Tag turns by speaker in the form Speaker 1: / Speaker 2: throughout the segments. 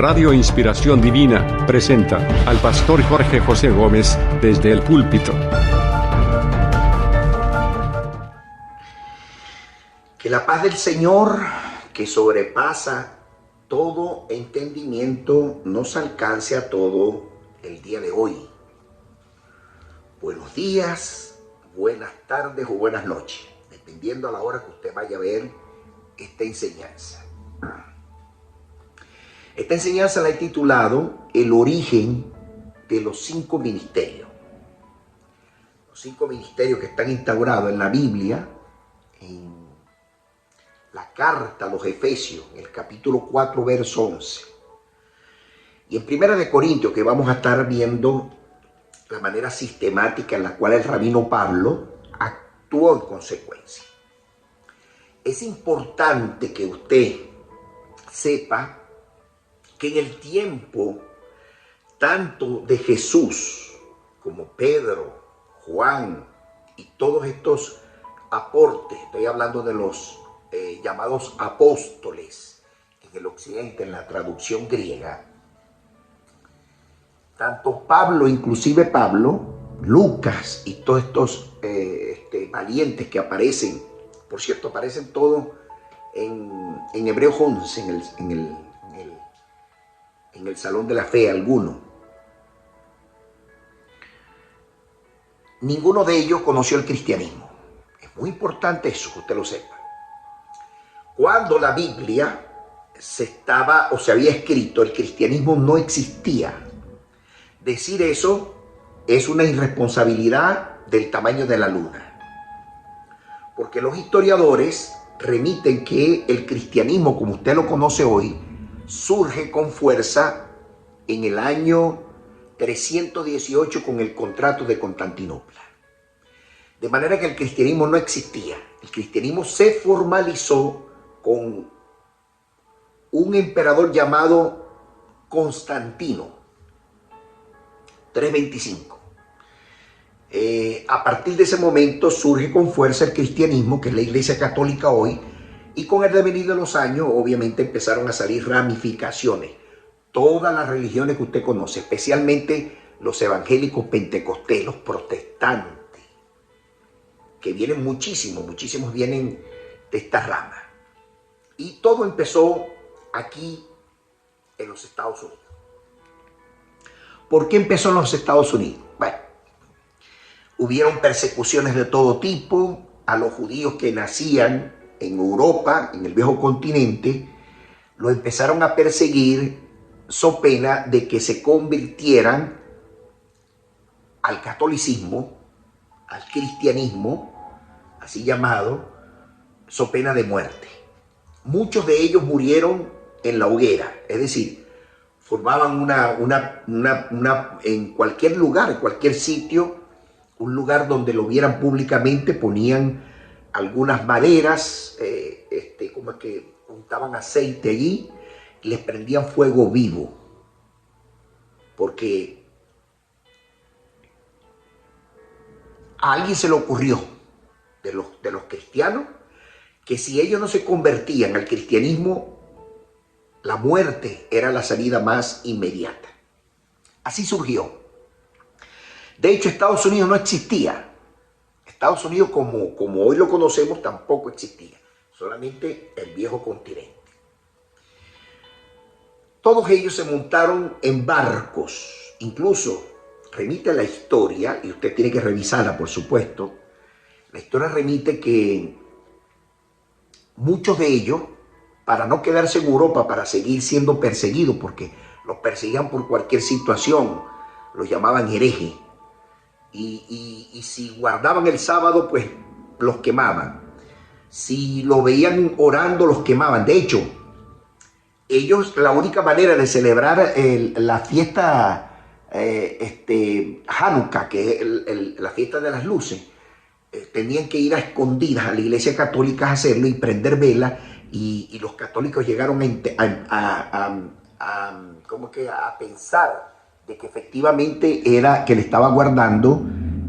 Speaker 1: Radio Inspiración Divina presenta al pastor Jorge José Gómez desde el púlpito.
Speaker 2: Que la paz del Señor, que sobrepasa todo entendimiento, nos alcance a todo el día de hoy. Buenos días, buenas tardes o buenas noches, dependiendo a la hora que usted vaya a ver esta enseñanza. Esta enseñanza la he titulado El origen de los 5 ministerios. Los 5 ministerios que están instaurados en la Biblia, en la carta a los Efesios, en el capítulo 4, verso 11. Y en 1 Corintios, que vamos a estar viendo la manera sistemática en la cual el rabino Pablo actuó en consecuencia. Es importante que usted sepa que en el tiempo tanto de Jesús como Pedro, Juan y todos estos aportes, estoy hablando de los llamados apóstoles en el occidente, en la traducción griega, tanto Pablo, inclusive Pablo, Lucas y todos estos valientes que aparecen, por cierto, aparecen todos en Hebreos 11, en el Salón de la Fe, algunos. Ninguno de ellos conoció el cristianismo. Es muy importante eso, que usted lo sepa. Cuando la Biblia se había escrito, el cristianismo no existía. Decir eso es una irresponsabilidad del tamaño de la luna. Porque los historiadores remiten que el cristianismo, como usted lo conoce hoy, surge con fuerza en el año 318 con el contrato de Constantinopla. De manera que el cristianismo no existía. El cristianismo se formalizó con un emperador llamado Constantino, 325. A partir de ese momento surge con fuerza el cristianismo, que es la Iglesia Católica hoy, y con el devenir de los años, obviamente, empezaron a salir ramificaciones. Todas las religiones que usted conoce, especialmente los evangélicos pentecostés, los protestantes, que vienen muchísimos vienen de esta rama. Y todo empezó aquí en los Estados Unidos. ¿Por qué empezó en los Estados Unidos? Bueno, hubieron persecuciones de todo tipo a los judíos que nacían en Europa, en el viejo continente. Lo empezaron a perseguir so pena de que se convirtieran al catolicismo, al cristianismo, así llamado, so pena de muerte. Muchos de ellos murieron en la hoguera, es decir, formaban en cualquier lugar, en cualquier sitio, un lugar donde lo vieran públicamente, ponían algunas maderas, como que untaban aceite allí y les prendían fuego vivo, porque a alguien se le ocurrió de los cristianos que si ellos no se convertían al cristianismo, la muerte era la salida más inmediata. Así surgió. De hecho, Estados Unidos no existía. Estados Unidos, como hoy lo conocemos, tampoco existía. Solamente el viejo continente. Todos ellos se montaron en barcos. Incluso remite la historia, y usted tiene que revisarla, por supuesto. La historia remite que muchos de ellos, para no quedarse en Europa, para seguir siendo perseguidos, porque los perseguían por cualquier situación, los llamaban herejes. Y si guardaban el sábado, pues los quemaban. Si lo veían orando, los quemaban. De hecho, ellos, la única manera de celebrar la fiesta Hanukkah, que es la fiesta de las luces, tenían que ir a escondidas a la Iglesia Católica a hacerlo y prender velas, y los católicos llegaron a pensar de que efectivamente era que le estaba guardando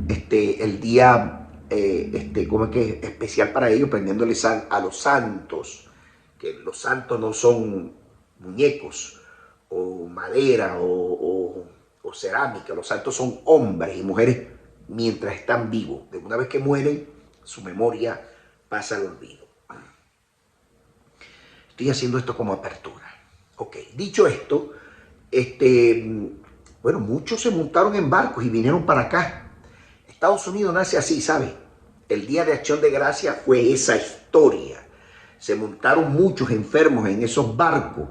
Speaker 2: el día especial para ellos, prendiéndoles a los santos, que los santos no son muñecos o madera o cerámica. Los santos son hombres y mujeres mientras están vivos. De una vez que mueren, su memoria pasa al olvido. Estoy haciendo esto como apertura. Ok, dicho esto, bueno, muchos se montaron en barcos y vinieron para acá. Estados Unidos nace así, ¿sabe? El Día de Acción de Gracias fue esa historia. Se montaron muchos enfermos en esos barcos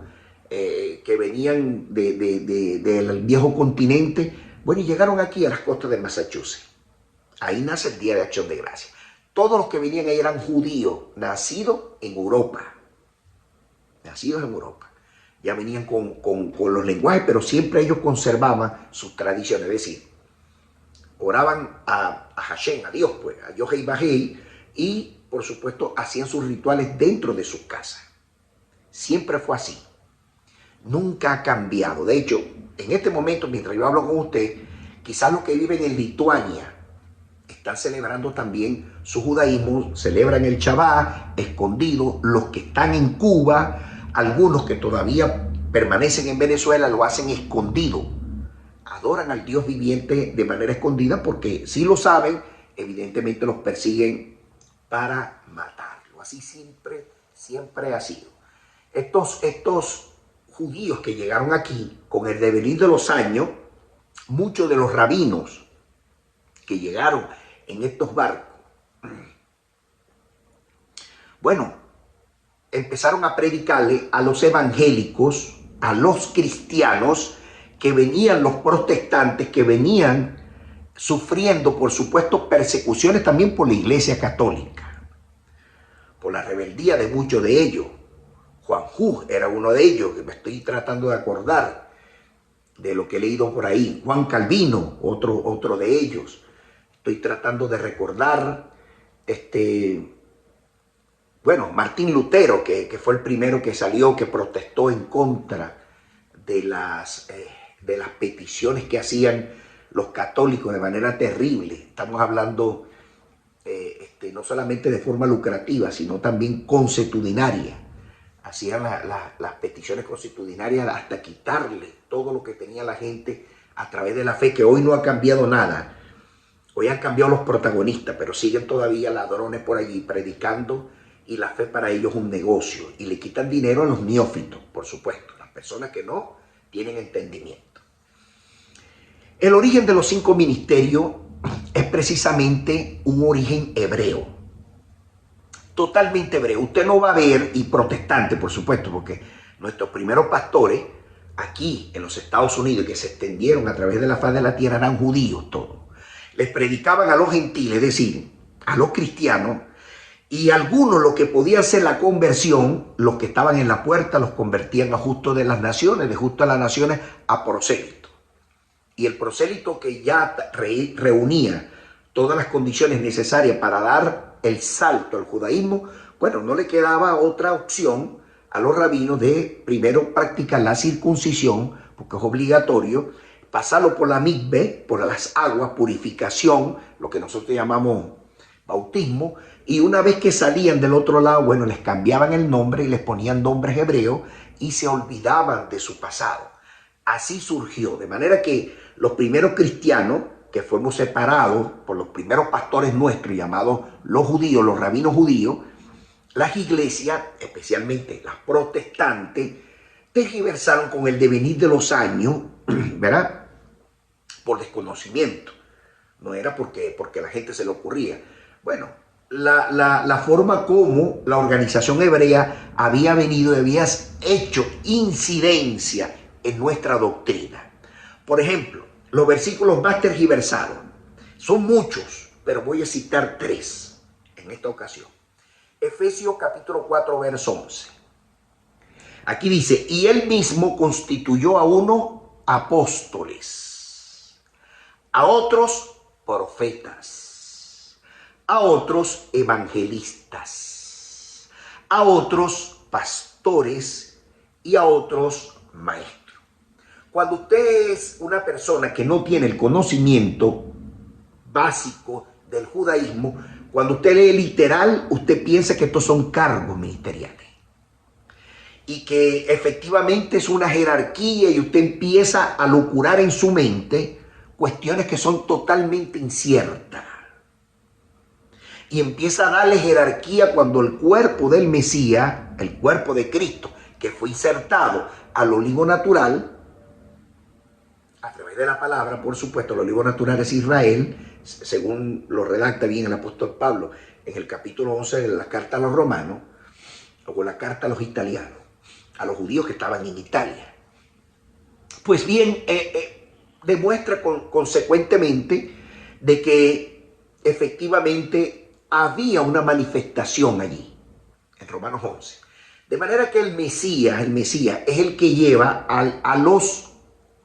Speaker 2: que venían del viejo continente. Bueno, y llegaron aquí a las costas de Massachusetts. Ahí nace el Día de Acción de Gracias. Todos los que venían ahí eran judíos, nacidos en Europa. Nacidos en Europa. Ya venían con los lenguajes, pero siempre ellos conservaban sus tradiciones. Es decir, oraban a Hashem, a Dios, pues, a Yohei Bajei, y por supuesto hacían sus rituales dentro de sus casas. Siempre fue así. Nunca ha cambiado. De hecho, en este momento, mientras yo hablo con usted, quizás los que viven en Lituania están celebrando también su judaísmo, celebran el Shabbat escondido. Los que están en Cuba, algunos que todavía permanecen en Venezuela, lo hacen escondido. Adoran al Dios viviente de manera escondida porque si lo saben, evidentemente los persiguen para matarlo. Así siempre ha sido. Estos judíos que llegaron aquí con el devenir de los años, muchos de los rabinos que llegaron en estos barcos, bueno, empezaron a predicarle a los evangélicos, a los cristianos, que venían los protestantes, que venían sufriendo, por supuesto, persecuciones también por la Iglesia Católica, por la rebeldía de muchos de ellos. Juan Hus era uno de ellos, que me estoy tratando de acordar de lo que he leído por ahí. Juan Calvino, otro de ellos. Estoy tratando de recordar, bueno, Martín Lutero, que fue el primero que salió, que protestó en contra de las peticiones que hacían los católicos de manera terrible. Estamos hablando no solamente de forma lucrativa, sino también consuetudinaria. Hacían las peticiones consuetudinarias hasta quitarle todo lo que tenía la gente a través de la fe, que hoy no ha cambiado nada. Hoy han cambiado los protagonistas, pero siguen todavía ladrones por allí predicando, y la fe para ellos es un negocio. Y le quitan dinero a los neófitos, por supuesto, las personas que no tienen entendimiento. El origen de los 5 ministerios es precisamente un origen hebreo. Totalmente hebreo. Usted no va a ver, y protestante, por supuesto, porque nuestros primeros pastores aquí en los Estados Unidos, que se extendieron a través de la faz de la tierra, eran judíos todos. Les predicaban a los gentiles, es decir, a los cristianos, y algunos, los que podían hacer la conversión, los que estaban en la puerta, los convertían a justo de las naciones, de justo a las naciones, a prosélito. Y el prosélito, que ya reunía todas las condiciones necesarias para dar el salto al judaísmo, bueno, no le quedaba otra opción a los rabinos de primero practicar la circuncisión, porque es obligatorio, pasarlo por la mikve, por las aguas, purificación, lo que nosotros llamamos bautismo, y una vez que salían del otro lado, bueno, les cambiaban el nombre y les ponían nombres hebreos y se olvidaban de su pasado. Así surgió, de manera que los primeros cristianos, que fuimos separados por los primeros pastores nuestros, llamados los judíos, los rabinos judíos, las iglesias, especialmente las protestantes, tergiversaron con el devenir de los años, ¿verdad? Por desconocimiento. No era porque la gente se le ocurría. Bueno, la forma como la organización hebrea había venido y había hecho incidencia en nuestra doctrina. Por ejemplo, los versículos más tergiversados. Son muchos, pero voy a citar 3 en esta ocasión. Efesios capítulo 4, verso 11. Aquí dice, y él mismo constituyó a unos apóstoles, a otros profetas, a otros evangelistas, a otros pastores y a otros maestros. Cuando usted es una persona que no tiene el conocimiento básico del judaísmo, cuando usted lee literal, usted piensa que estos son cargos ministeriales. y que efectivamente es una jerarquía y usted empieza a locurar en su mente cuestiones que son totalmente inciertas. Y empieza a darle jerarquía cuando el cuerpo del Mesías, el cuerpo de Cristo, que fue insertado al olivo natural, a través de la palabra, por supuesto, el olivo natural es Israel, según lo redacta bien el apóstol Pablo en el capítulo 11 de la carta a los romanos, o la carta a los italianos, a los judíos que estaban en Italia. Pues bien, demuestra consecuentemente de que efectivamente había una manifestación allí, en Romanos 11. De manera que el Mesías es el que lleva a los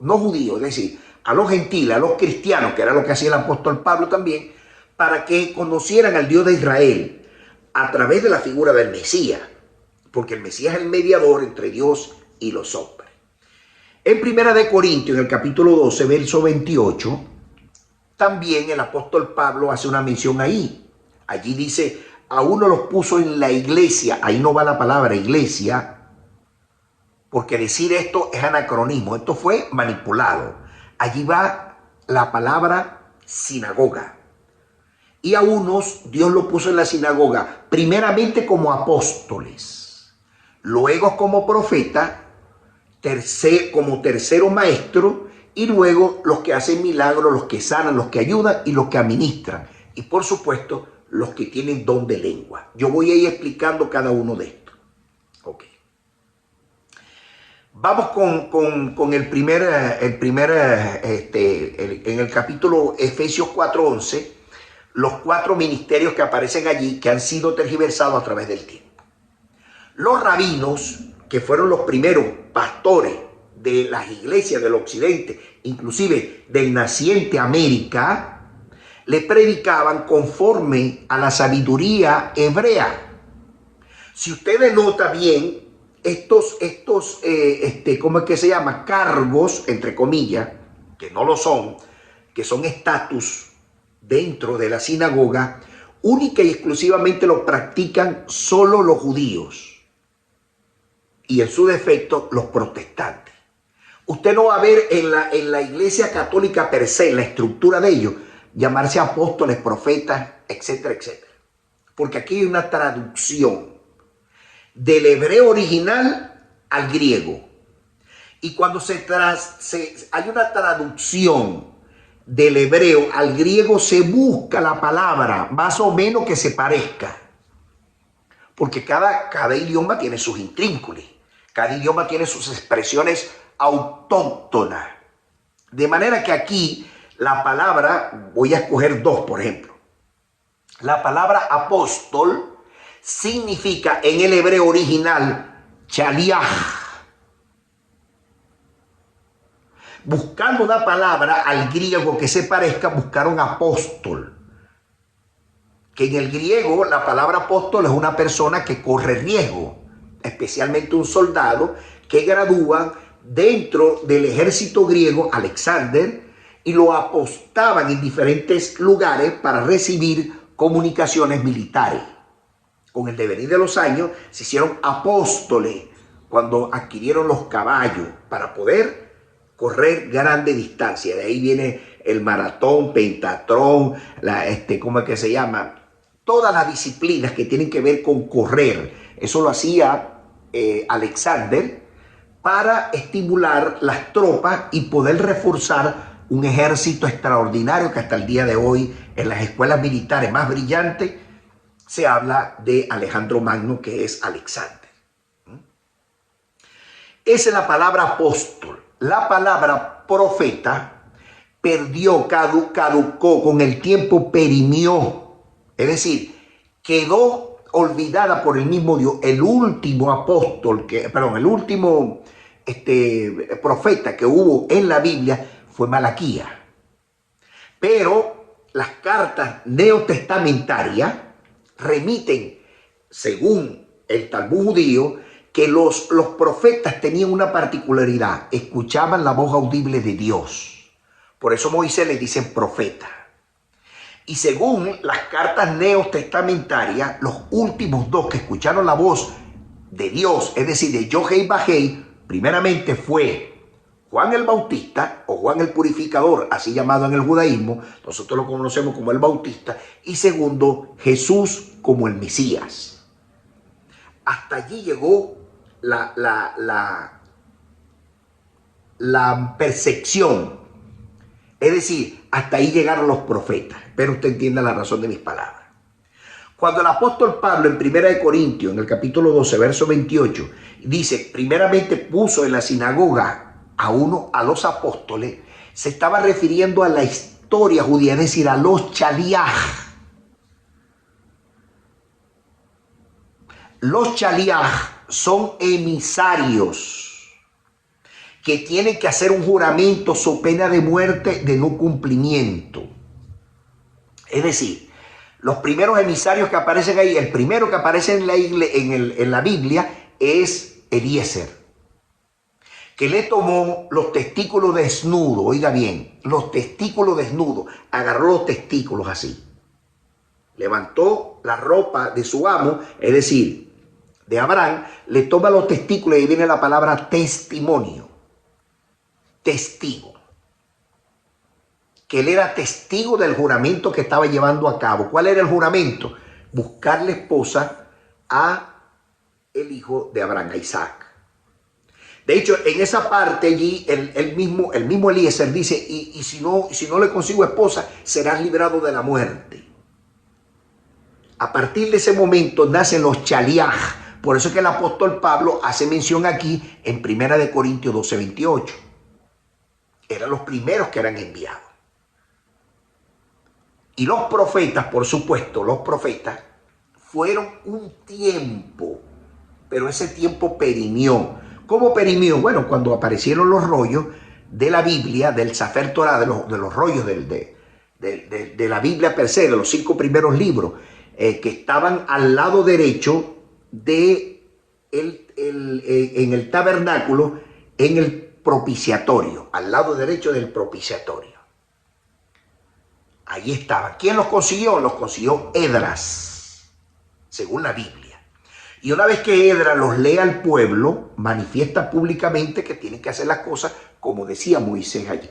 Speaker 2: no judíos, es decir, a los gentiles, a los cristianos, que era lo que hacía el apóstol Pablo también, para que conocieran al Dios de Israel a través de la figura del Mesías, porque el Mesías es el mediador entre Dios y los hombres. En 1 Corintios, en el capítulo 12, verso 28, también el apóstol Pablo hace una mención ahí. Allí dice, a uno los puso en la iglesia, ahí no va la palabra iglesia, porque decir esto es anacronismo, esto fue manipulado. Allí va la palabra sinagoga. Y a unos Dios los puso en la sinagoga, primeramente como apóstoles, luego como profeta, como tercero maestro, y luego los que hacen milagros, los que sanan, los que ayudan y los que administran. Y por supuesto, los que tienen don de lengua. Yo voy a ir explicando cada uno de estos. Ok. Vamos con el en el capítulo Efesios 4:11, los 4 ministerios que aparecen allí que han sido tergiversados a través del tiempo. Los rabinos, que fueron los primeros pastores de las iglesias del occidente, inclusive del naciente América, le predicaban conforme a la sabiduría hebrea. Si usted nota bien, ¿cómo es que se llama? Cargos, entre comillas, que no lo son, que son estatus dentro de la sinagoga, única y exclusivamente lo practican solo los judíos y en su defecto los protestantes. Usted no va a ver en la iglesia católica per se, en la estructura de ellos, llamarse apóstoles, profetas, etcétera, etcétera. Porque aquí hay una traducción del hebreo original al griego. Y cuando hay una traducción del hebreo al griego, se busca la palabra más o menos que se parezca. Porque cada idioma tiene sus intrínculos. Cada idioma tiene sus expresiones autóctonas. De manera que aquí la palabra, voy a escoger 2, por ejemplo. La palabra apóstol significa en el hebreo original chaliach. Buscando una palabra al griego que se parezca, buscaron apóstol. Que en el griego la palabra apóstol es una persona que corre riesgo, especialmente un soldado que gradúan dentro del ejército griego, Alexander, y lo apostaban en diferentes lugares para recibir comunicaciones militares. Con el devenir de los años se hicieron apóstoles cuando adquirieron los caballos para poder correr grande distancia. De ahí viene el maratón, pentatlón, ¿cómo es que se llama? Todas las disciplinas que tienen que ver con correr. Eso lo hacía Alexander para estimular las tropas y poder reforzar un ejército extraordinario que hasta el día de hoy en las escuelas militares más brillantes se habla de Alejandro Magno, que es Alexander. Esa es la palabra apóstol. La palabra profeta perdió, caducó, con el tiempo perimió. Es decir, quedó olvidada por el mismo Dios. El último apóstol, el último profeta que hubo en la Biblia fue Malaquías. Pero las cartas neotestamentarias remiten, según el Talmud judío, que los profetas tenían una particularidad: escuchaban la voz audible de Dios. Por eso Moisés les dice profeta. Y según las cartas neotestamentarias, los últimos 2 que escucharon la voz de Dios, es decir, de Yohei Bajei, primeramente fue Juan el Bautista o Juan el Purificador, así llamado en el judaísmo, nosotros lo conocemos como el Bautista, y segundo, Jesús como el Mesías. Hasta allí llegó la percepción, es decir, hasta ahí llegaron los profetas. Espero usted entienda la razón de mis palabras. Cuando el apóstol Pablo en 1 Corintios, en el capítulo 12, verso 28, dice, primeramente puso en la sinagoga a los apóstoles, se estaba refiriendo a la historia judía, es decir, a los chaliaj. Los chaliaj son emisarios que tienen que hacer un juramento so pena de muerte de no cumplimiento. Es decir, los primeros emisarios que aparecen ahí, el primero que aparece en la Biblia es Eliezer, que le tomó los testículos desnudos, oiga bien, los testículos desnudos, agarró los testículos así, levantó la ropa de su amo, es decir, de Abraham, le toma los testículos y ahí viene la palabra testimonio, testigo, que él era testigo del juramento que estaba llevando a cabo. ¿Cuál era el juramento? Buscarle esposa a el hijo de Abraham, a Isaac. De hecho, en esa parte allí, el mismo Eliezer dice, y si no le consigo esposa, serás librado de la muerte. A partir de ese momento nacen los chaliaj. Por eso es que el apóstol Pablo hace mención aquí en 1 Corintios 12, 28. Eran los primeros que eran enviados. Y los profetas, por supuesto, los profetas fueron un tiempo, pero ese tiempo perimió. ¿Cómo perimió? Bueno, cuando aparecieron los rollos de la Biblia, del Sefer Torah, de los rollos de la Biblia per se, de los 5 primeros libros, que estaban al lado derecho en el tabernáculo, en el propiciatorio, al lado derecho del propiciatorio. Ahí estaba. ¿Quién los consiguió? Los consiguió Esdras, según la Biblia. Y una vez que Esdras los lee al pueblo, manifiesta públicamente que tienen que hacer las cosas como decía Moisés allí.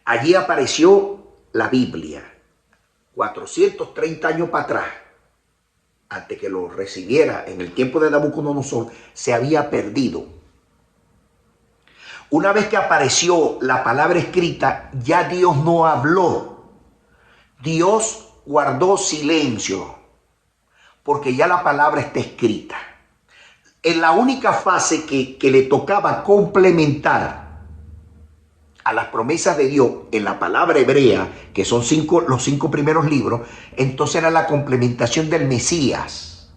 Speaker 2: Allí apareció la Biblia, 430 años para atrás, antes que lo recibiera en el tiempo de Nabucodonosor, se había perdido. Una vez que apareció la palabra escrita, ya Dios no habló. Dios guardó silencio, porque ya la palabra está escrita. En la única fase que le tocaba complementar a las promesas de Dios en la palabra hebrea, que son los 5 primeros libros, entonces era la complementación del Mesías.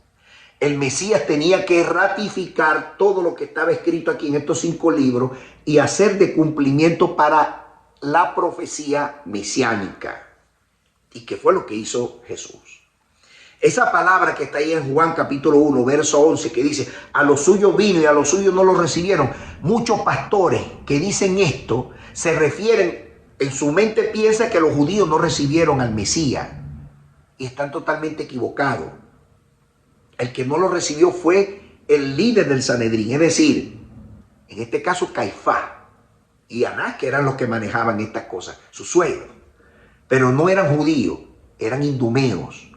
Speaker 2: El Mesías tenía que ratificar todo lo que estaba escrito aquí en estos 5 libros y hacer de cumplimiento para la profecía mesiánica. ¿Y qué fue lo que hizo Jesús? Esa palabra que está ahí en Juan capítulo 1, verso 11, que dice, a los suyos vino y a los suyos no lo recibieron. Muchos pastores que dicen esto se refieren, en su mente piensa que los judíos no recibieron al Mesías. Y están totalmente equivocados. El que no lo recibió fue el líder del Sanedrín, es decir, en este caso Caifás y Anás, que eran los que manejaban estas cosas, sus suegros. Pero no eran judíos, eran idumeos.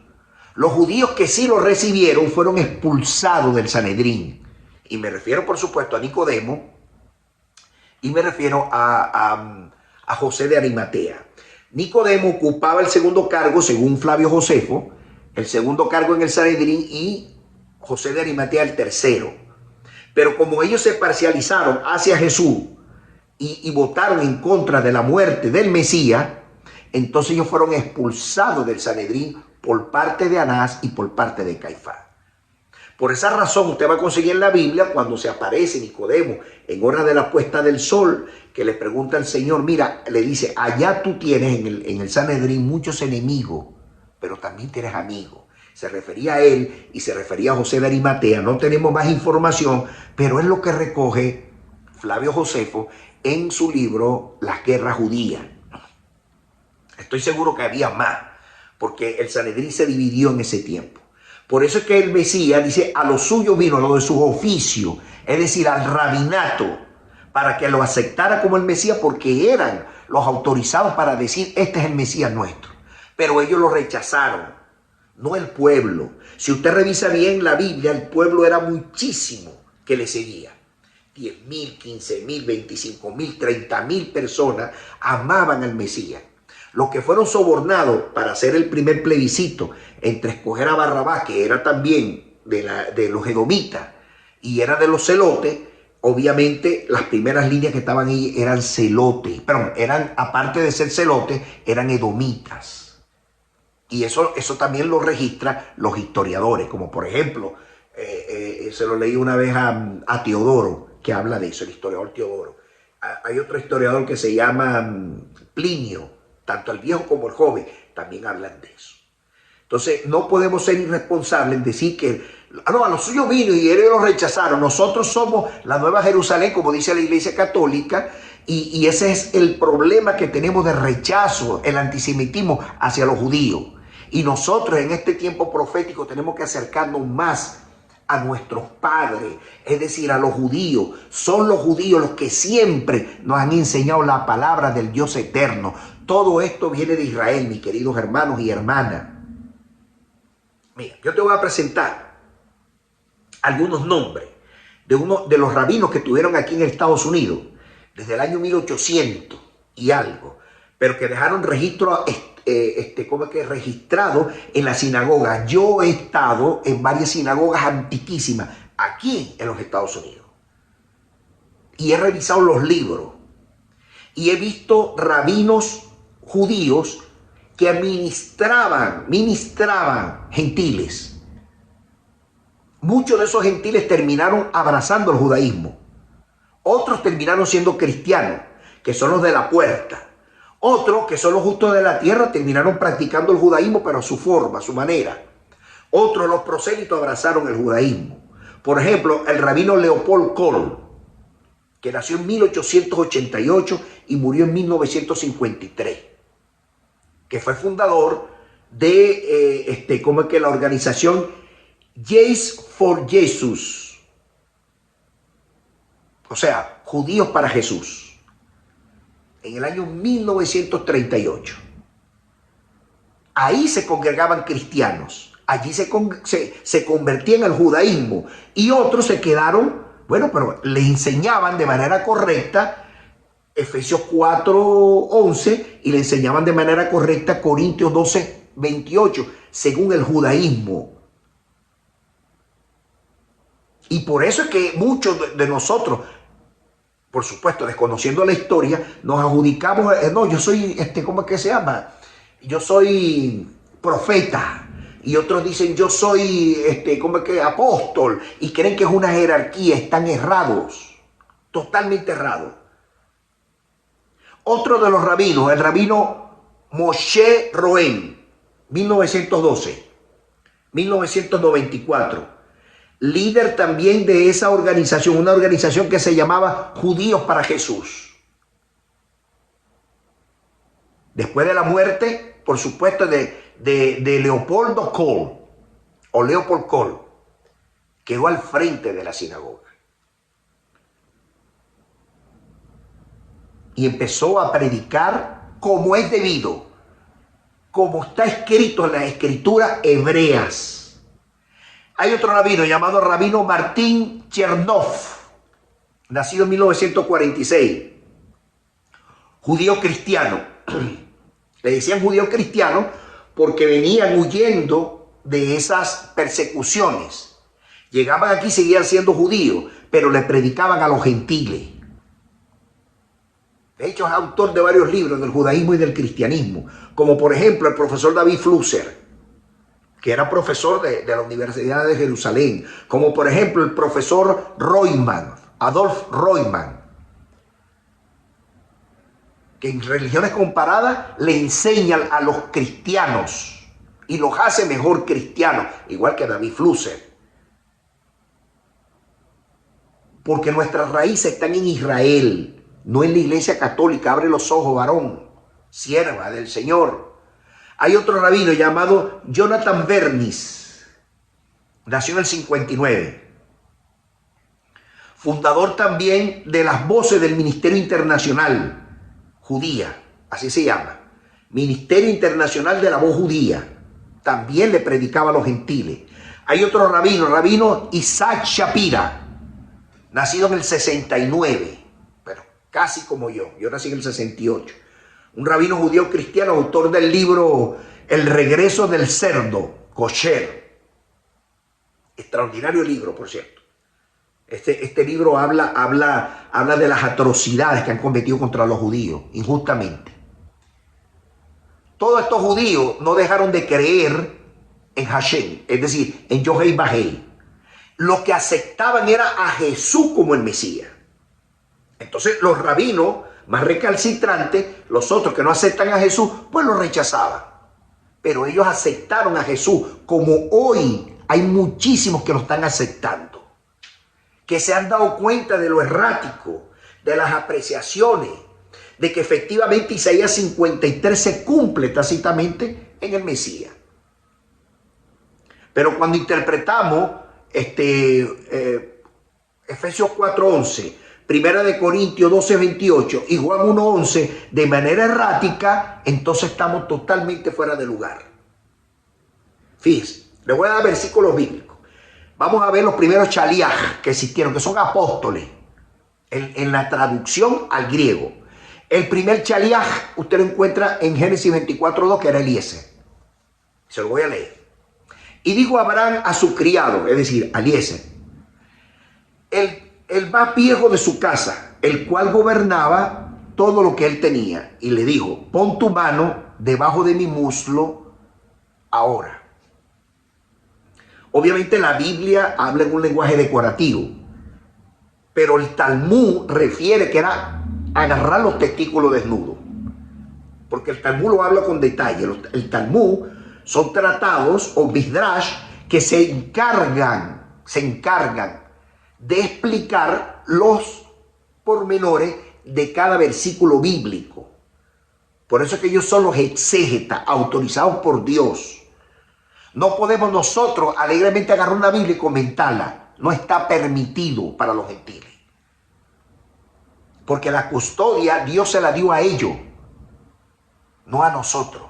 Speaker 2: Los judíos que sí lo recibieron fueron expulsados del Sanedrín. Y me refiero, por supuesto, a Nicodemo y me refiero a José de Arimatea. Nicodemo ocupaba el segundo cargo, según Flavio Josefo, el segundo cargo en el Sanedrín, y José de Arimatea el tercero. Pero como ellos se parcializaron hacia Jesús y votaron en contra de la muerte del Mesías, entonces ellos fueron expulsados del Sanedrín por parte de Anás y por parte de Caifás. Por esa razón usted va a conseguir en la Biblia, cuando se aparece Nicodemo en hora de la puesta del sol, que le pregunta al Señor, mira, le dice, allá tú tienes en el Sanedrín muchos enemigos, pero también tienes amigos. Se refería a él y se refería a José de Arimatea. No tenemos más información, pero es lo que recoge Flavio Josefo en su libro Las Guerras Judías. Estoy seguro que había más, porque el Sanedrín se dividió en ese tiempo. Por eso es que el Mesías dice, a lo suyo vino, a lo de su oficio, es decir, al rabinato, para que lo aceptara como el Mesías, porque eran los autorizados para decir, este es el Mesías nuestro. Pero ellos lo rechazaron, no el pueblo. Si usted revisa bien la Biblia, el pueblo era muchísimo que le seguía. 10.000, 15.000, 25.000, 30.000 personas amaban al Mesías. Los que fueron sobornados para hacer el primer plebiscito entre escoger a Barrabás, que era también de los edomitas y era de los celotes, obviamente las primeras líneas que estaban ahí eran celotes, perdón, eran, aparte de ser celotes, eran edomitas. Y eso también lo registran los historiadores, como por ejemplo, se lo leí una vez a Teodoro, que habla de eso, el historiador Teodoro. Hay otro historiador que se llama Plinio, tanto el viejo como el joven, también hablan de eso. Entonces, no podemos ser irresponsables en decir que, no, a los suyos vino y ellos lo rechazaron. Nosotros somos la Nueva Jerusalén, como dice la Iglesia Católica, y ese es el problema que tenemos de rechazo, el antisemitismo hacia los judíos. Y nosotros en este tiempo profético tenemos que acercarnos más a nuestros padres, es decir, a los judíos. Son los judíos los que siempre nos han enseñado la palabra del Dios eterno. Todo esto viene de Israel, mis queridos hermanos y hermanas. Mira, yo te voy a presentar algunos nombres de uno de los rabinos que estuvieron aquí en Estados Unidos desde el año 1800 y algo, pero que dejaron registro registrado en la sinagoga. Yo he estado en varias sinagogas antiquísimas aquí en los Estados Unidos y he revisado los libros y he visto rabinos judíos que ministraban gentiles. Muchos de esos gentiles terminaron abrazando el judaísmo. Otros terminaron siendo cristianos, que son los de la puerta. Otros, que son los justos de la tierra, terminaron practicando el judaísmo, pero a su forma, a su manera. Otros, los prosélitos, abrazaron el judaísmo. Por ejemplo, el rabino Leopold Kohl, que nació en 1888 y murió en 1953, que fue fundador de la organización Jays for Jesus, o sea, judíos para Jesús, en el año 1938. Ahí se congregaban cristianos, allí se convertían al judaísmo, y otros se quedaron, bueno, pero le enseñaban de manera correcta Efesios 4:11 y le enseñaban de manera correcta Corintios 12:28, según el judaísmo. Y por eso es que muchos de nosotros, por supuesto, desconociendo la historia, nos adjudicamos, no, yo soy, ¿cómo es que se llama? Yo soy profeta. Y otros dicen, yo soy, ¿cómo es que? Apóstol. Y creen que es una jerarquía. Están errados. Totalmente errados. Otro de los rabinos, el rabino Moshe Roem, 1912-1994. Líder también de esa organización, una organización que se llamaba Judíos para Jesús. Después de la muerte, por supuesto, de Leopoldo Kohl, o Leopold Kohl, quedó al frente de la sinagoga. Y empezó a predicar como es debido, como está escrito en las escrituras hebreas. Hay otro rabino llamado Rabino Martín Chernov, nacido en 1946, judío cristiano. Le decían judío cristiano porque venían huyendo de esas persecuciones. Llegaban aquí y seguían siendo judíos, pero le predicaban a los gentiles. De hecho, es autor de varios libros del judaísmo y del cristianismo, como por ejemplo el profesor David Flusser, que era profesor de la Universidad de Jerusalén, como por ejemplo el profesor Royman, Adolf Royman, que en religiones comparadas le enseñan a los cristianos y los hace mejor cristianos, igual que David Flusser. Porque nuestras raíces están en Israel, no en la Iglesia Católica. Abre los ojos, varón, sierva del Señor. Hay otro rabino llamado Jonathan Bernis, nació en el 59. Fundador también de las voces del Ministerio Internacional Judía, así se llama. Ministerio Internacional de la Voz Judía. También le predicaba a los gentiles. Hay otro rabino Isaac Shapira, nacido en el 69, pero casi como yo nací en el 68. Un rabino judío cristiano, autor del libro El regreso del cerdo, kosher. Extraordinario libro, por cierto. Este libro habla de las atrocidades que han cometido contra los judíos, injustamente. Todos estos judíos no dejaron de creer en Hashem, es decir, en Yohei Bahei. Lo que aceptaban era a Jesús como el Mesías. Entonces los rabinos más recalcitrantes, los otros que no aceptan a Jesús, pues lo rechazaban. Pero ellos aceptaron a Jesús, como hoy hay muchísimos que lo están aceptando, que se han dado cuenta de lo errático, de las apreciaciones, de que efectivamente Isaías 53 se cumple tácitamente en el Mesías. Pero cuando interpretamos Efesios 4:11, Primera de Corintios 12:28 y Juan 1:11 de manera errática, entonces estamos totalmente fuera de lugar. Fíjense, les voy a dar versículos bíblicos. Vamos a ver los primeros chaliach que existieron, que son apóstoles, en la traducción al griego. El primer chaliach usted lo encuentra en Génesis 24:2, que era Eliezer. Se lo voy a leer. Y dijo Abraham a su criado, es decir, a Eliezer, el más viejo de su casa, el cual gobernaba todo lo que él tenía, y le dijo: pon tu mano debajo de mi muslo ahora. Obviamente la Biblia habla en un lenguaje decorativo, pero el Talmud refiere que era agarrar los testículos desnudos, porque el Talmud lo habla con detalle. El Talmud son tratados o midrash que se encargan de explicar los pormenores de cada versículo bíblico. Por eso es que ellos son los exégetas autorizados por Dios. No podemos nosotros alegremente agarrar una Biblia y comentarla. No está permitido para los gentiles. Porque la custodia Dios se la dio a ellos, no a nosotros.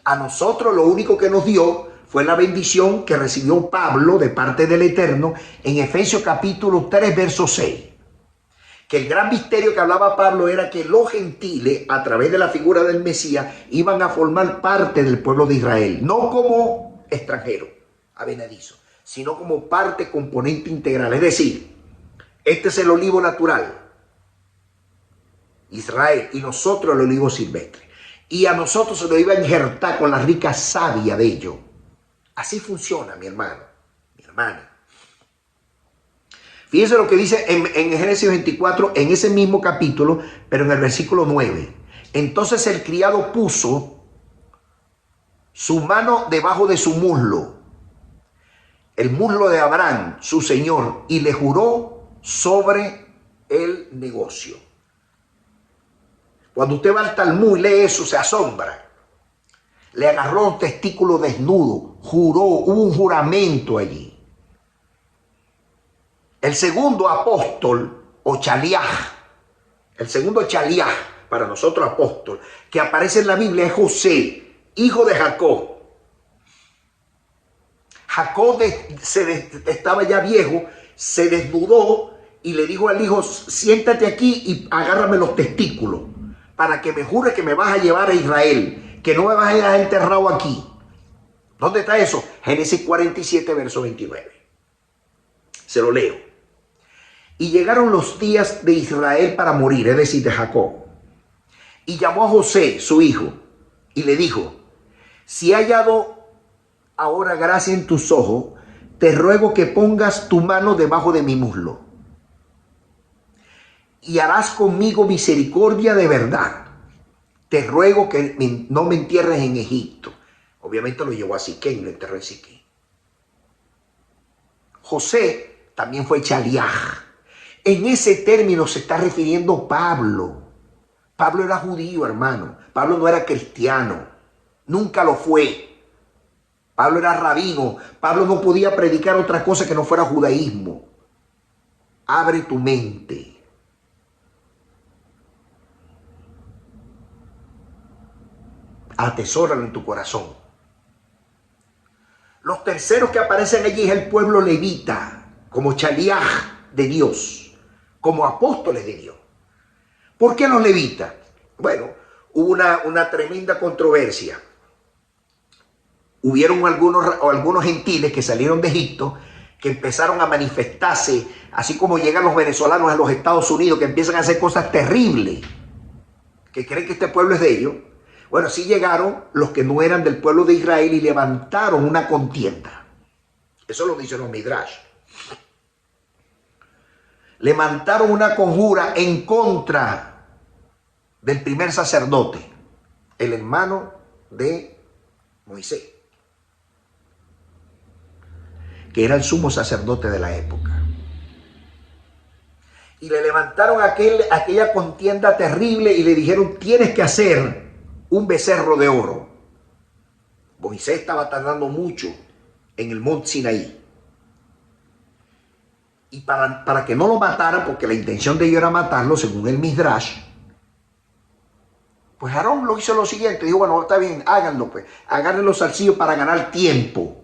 Speaker 2: A nosotros lo único que nos dio fue la bendición que recibió Pablo de parte del Eterno en Efesios capítulo 3, verso 6. Que el gran misterio que hablaba Pablo era que los gentiles, a través de la figura del Mesías, iban a formar parte del pueblo de Israel. No como extranjeros, avenadizos, sino como parte componente integral. Es decir, este es el olivo natural, Israel, y nosotros el olivo silvestre. Y a nosotros se nos iba a injertar con la rica savia de ellos. Así funciona, mi hermano, mi hermana. Fíjense lo que dice en Génesis 24, en ese mismo capítulo, pero en el versículo 9. Entonces el criado puso su mano debajo de su muslo, el muslo de Abraham, su señor, y le juró sobre el negocio. Cuando usted va al Talmud y lee eso, se asombra. Le agarró los testículos desnudos, juró, hubo un juramento allí. El segundo apóstol, o chaliaj, el segundo chaliaj, para nosotros apóstol, que aparece en la Biblia es José, hijo de Jacob. Jacob estaba ya viejo, se desnudó y le dijo al hijo: siéntate aquí y agárrame los testículos, para que me jure que me vas a llevar a Israel, que no me vas a dejar enterrado aquí. ¿Dónde está eso? Génesis 47, verso 29. Se lo leo. Y llegaron los días de Israel para morir, es decir, de Jacob. Y llamó a José, su hijo, y le dijo: si he hallado ahora gracia en tus ojos, te ruego que pongas tu mano debajo de mi muslo, y harás conmigo misericordia de verdad. Te ruego que no me entierres en Egipto. Obviamente lo llevó a Siquén, lo enterró en Siquén. José también fue chaliaj. En ese término se está refiriendo Pablo. Pablo era judío, hermano. Pablo no era cristiano. Nunca lo fue. Pablo era rabino. Pablo no podía predicar otra cosa que no fuera judaísmo. Abre tu mente. Atesóralo en tu corazón. Los terceros que aparecen allí es el pueblo levita, como Chaliaj de Dios, como apóstoles de Dios. ¿Por qué los levitas? Bueno, hubo una tremenda controversia. Hubieron algunos gentiles que salieron de Egipto, que empezaron a manifestarse, así como llegan los venezolanos a los Estados Unidos, que empiezan a hacer cosas terribles, que creen que este pueblo es de ellos. Bueno, así llegaron los que no eran del pueblo de Israel y levantaron una contienda. Eso lo dicen los Midrash. Levantaron una conjura en contra del primer sacerdote, el hermano de Moisés, que era el sumo sacerdote de la época. Y le levantaron aquella contienda terrible y le dijeron: tienes que hacer un becerro de oro. Moisés estaba tardando mucho en el monte Sinaí. Y para que no lo mataran, porque la intención de ellos era matarlo, según el Midrash, pues Aarón lo hizo lo siguiente. Dijo: bueno, está bien, háganlo pues. Agarren los zarcillos para ganar tiempo.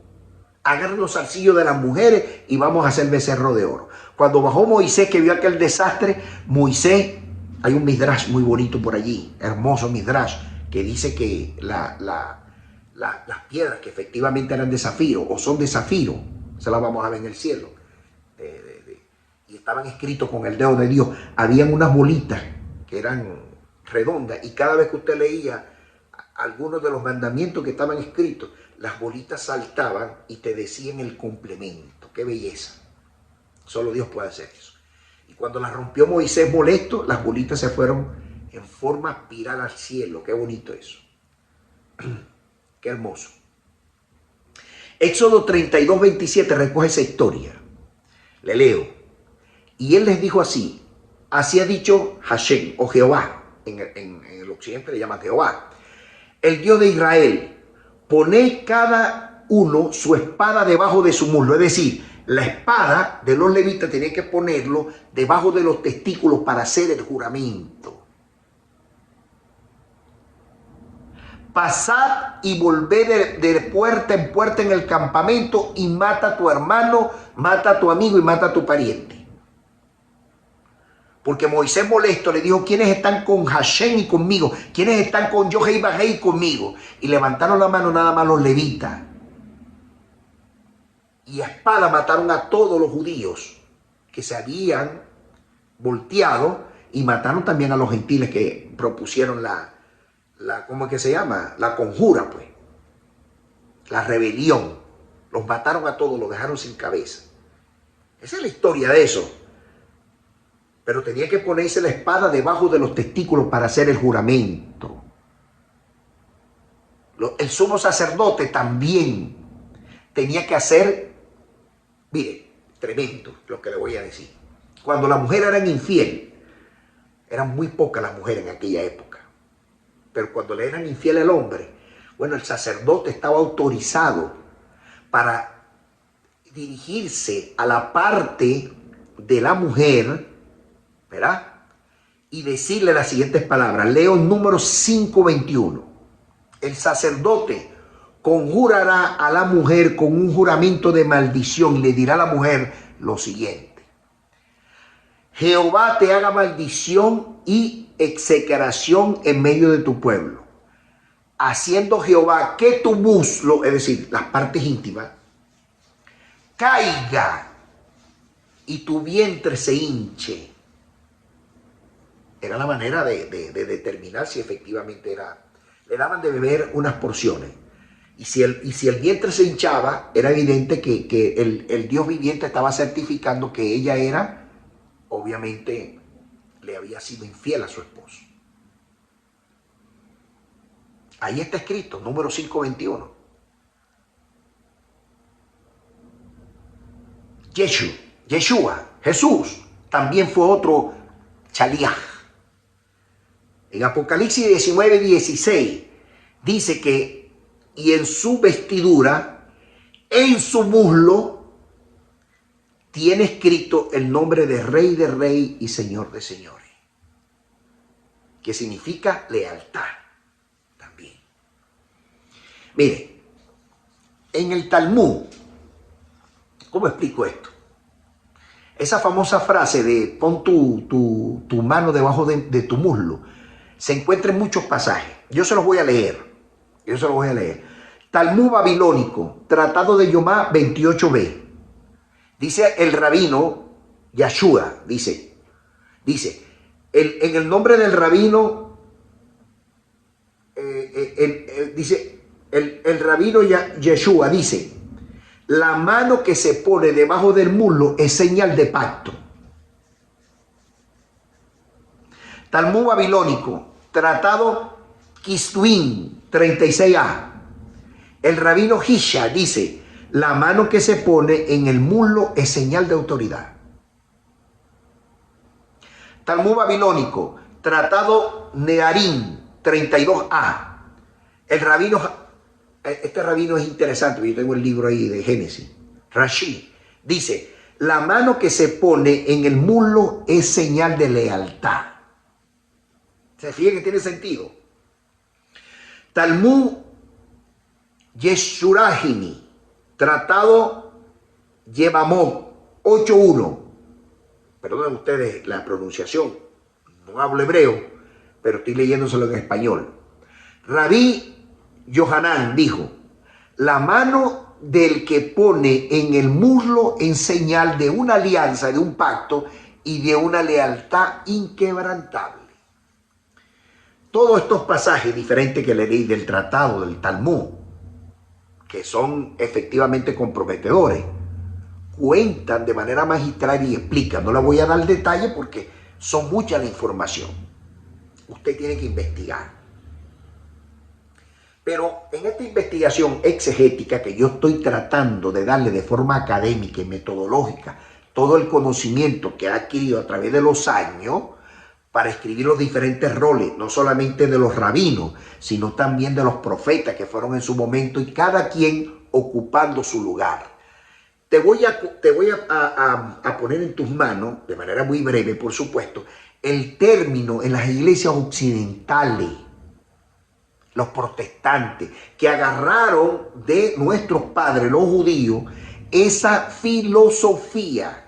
Speaker 2: Agarren los zarcillos de las mujeres y vamos a hacer becerro de oro. Cuando bajó Moisés, que vio aquel desastre, Moisés, hay un Midrash muy bonito por allí, hermoso Midrash, que dice que las piedras que efectivamente eran de zafiro o son de zafiro, se las vamos a ver en el cielo, y estaban escritos con el dedo de Dios. Habían unas bolitas que eran redondas y cada vez que usted leía algunos de los mandamientos que estaban escritos, las bolitas saltaban y te decían el complemento. ¡Qué belleza! Solo Dios puede hacer eso. Y cuando las rompió Moisés molesto, las bolitas se fueron en forma espiral al cielo. Qué bonito eso. Qué hermoso. Éxodo 32, 27 recoge esa historia. Le leo. Y él les dijo así: así ha dicho Hashem, o Jehová, en el occidente le llaman Jehová, el Dios de Israel: poned cada uno su espada debajo de su muslo. Es decir, la espada de los levitas tenía que ponerlo debajo de los testículos para hacer el juramento. Pasad y volved de puerta en puerta en el campamento y mata a tu hermano, mata a tu amigo y mata a tu pariente. Porque Moisés molesto le dijo: ¿quiénes están con Hashem y conmigo? ¿Quiénes están con Yohei Bajei conmigo? Y levantaron la mano nada más los levitas. Y a espada mataron a todos los judíos que se habían volteado, y mataron también a los gentiles que propusieron ¿cómo es que se llama? La conjura, pues. La rebelión. Los mataron a todos, los dejaron sin cabeza. Esa es la historia de eso. Pero tenía que ponerse la espada debajo de los testículos para hacer el juramento. El sumo sacerdote también tenía que hacer, mire, tremendo lo que le voy a decir. Cuando las mujeres eran infiel, eran muy pocas las mujeres en aquella época. Pero cuando le eran infiel al hombre, bueno, el sacerdote estaba autorizado para dirigirse a la parte de la mujer, ¿verdad? Y decirle las siguientes palabras. Leo número 5:21. El sacerdote conjurará a la mujer con un juramento de maldición y le dirá a la mujer lo siguiente: Jehová te haga maldición y execración en medio de tu pueblo, haciendo Jehová que tu muslo, es decir, las partes íntimas, caiga y tu vientre se hinche. Era la manera de determinar si efectivamente era. Le daban de beber unas porciones. Y si el vientre se hinchaba, era evidente que el Dios viviente estaba certificando que ella era, obviamente, le había sido infiel a su esposo. Ahí está escrito, número 5:21. Yeshua, Jesús, también fue otro Chaliaj. En Apocalipsis 19:16 dice que, y en su vestidura En su muslo tiene escrito el nombre de Rey y Señor de señores, que significa lealtad también. Mire, en el Talmud, ¿cómo explico esto? Esa famosa frase de pon tu mano debajo de tu muslo, se encuentra en muchos pasajes. Yo se los voy a leer. Talmud babilónico, Tratado de Yomá 28b. Dice el rabino Yashua, dice, en el nombre del rabino, el rabino Yeshua dice, la mano que se pone debajo del muslo es señal de pacto. Talmud babilónico, Tratado Kistuín 36a. El rabino Hisha dice, la mano que se pone en el muslo es señal de autoridad. Talmud babilónico, Tratado Nearín 32a. El rabino, este rabino es interesante, yo tengo el libro ahí de Génesis, Rashi, dice, la mano que se pone en el muslo es señal de lealtad. ¿Se fijan que tiene sentido? Talmud Yeshurahimi, Tratado Yevamot 8.1. Perdonen ustedes la pronunciación, no hablo hebreo, pero estoy leyéndoselo en español. Rabí Yohanan dijo, la mano del que pone en el muslo en señal de una alianza, de un pacto y de una lealtad inquebrantable. Todos estos pasajes diferentes que leí del tratado del Talmud, que son efectivamente comprometedores, cuentan de manera magistral y explican. No le voy a dar detalle porque son mucha la información. Usted tiene que investigar. Pero en esta investigación exegética que yo estoy tratando de darle de forma académica y metodológica todo el conocimiento que ha adquirido a través de los años para escribir los diferentes roles, no solamente de los rabinos, sino también de los profetas que fueron en su momento y cada quien ocupando su lugar. Te voy a poner en tus manos, de manera muy breve, por supuesto, el término en las iglesias occidentales, los protestantes, que agarraron de nuestros padres, los judíos, esa filosofía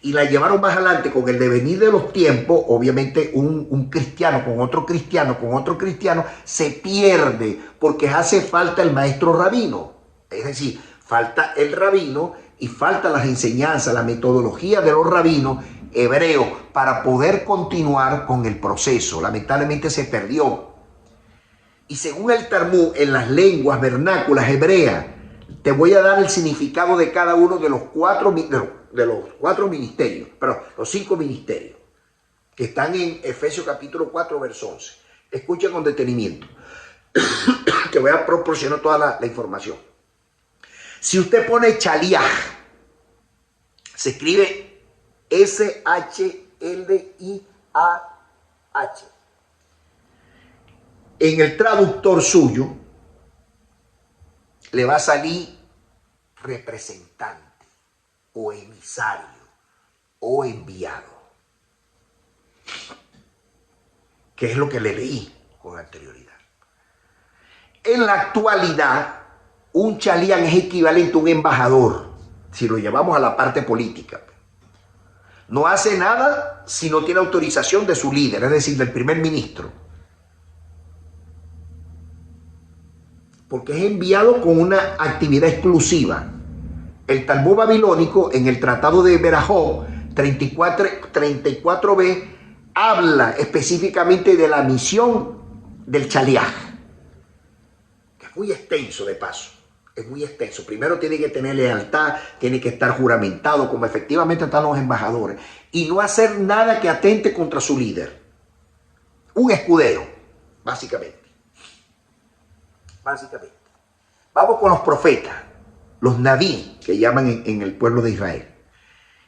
Speaker 2: y la llevaron más adelante con el devenir de los tiempos. Obviamente un cristiano con otro cristiano se pierde porque hace falta el maestro rabino. Es decir, falta el rabino y falta las enseñanzas, la metodología de los rabinos hebreos para poder continuar con el proceso. Lamentablemente se perdió. Y según el Talmud, en las lenguas vernáculas hebreas, te voy a dar el significado de cada uno de los cuatro ministerios, perdón, los 5 ministerios, que están en Efesios capítulo 4, verso 11. Escuchen con detenimiento. Te voy a proporcionar toda la información. Si usted pone Shaliach, se escribe S-H-L-I-A-H. En el traductor suyo le va a salir representante o emisario o enviado, que es lo que le leí con anterioridad. En la actualidad, un Shaliach es equivalente a un embajador, si lo llevamos a la parte política. No hace nada si no tiene autorización de su líder, es decir, del primer ministro. Porque es enviado con una actividad exclusiva. El Talmud babilónico, en el Tratado de Berajot 34b, habla específicamente de la misión del Shaliach. Es muy extenso, de paso. Es muy extenso. Primero tiene que tener lealtad, tiene que estar juramentado, como efectivamente están los embajadores, y no hacer nada que atente contra su líder. Un escudero, básicamente. Vamos con los profetas, los naví, que llaman en el pueblo de Israel.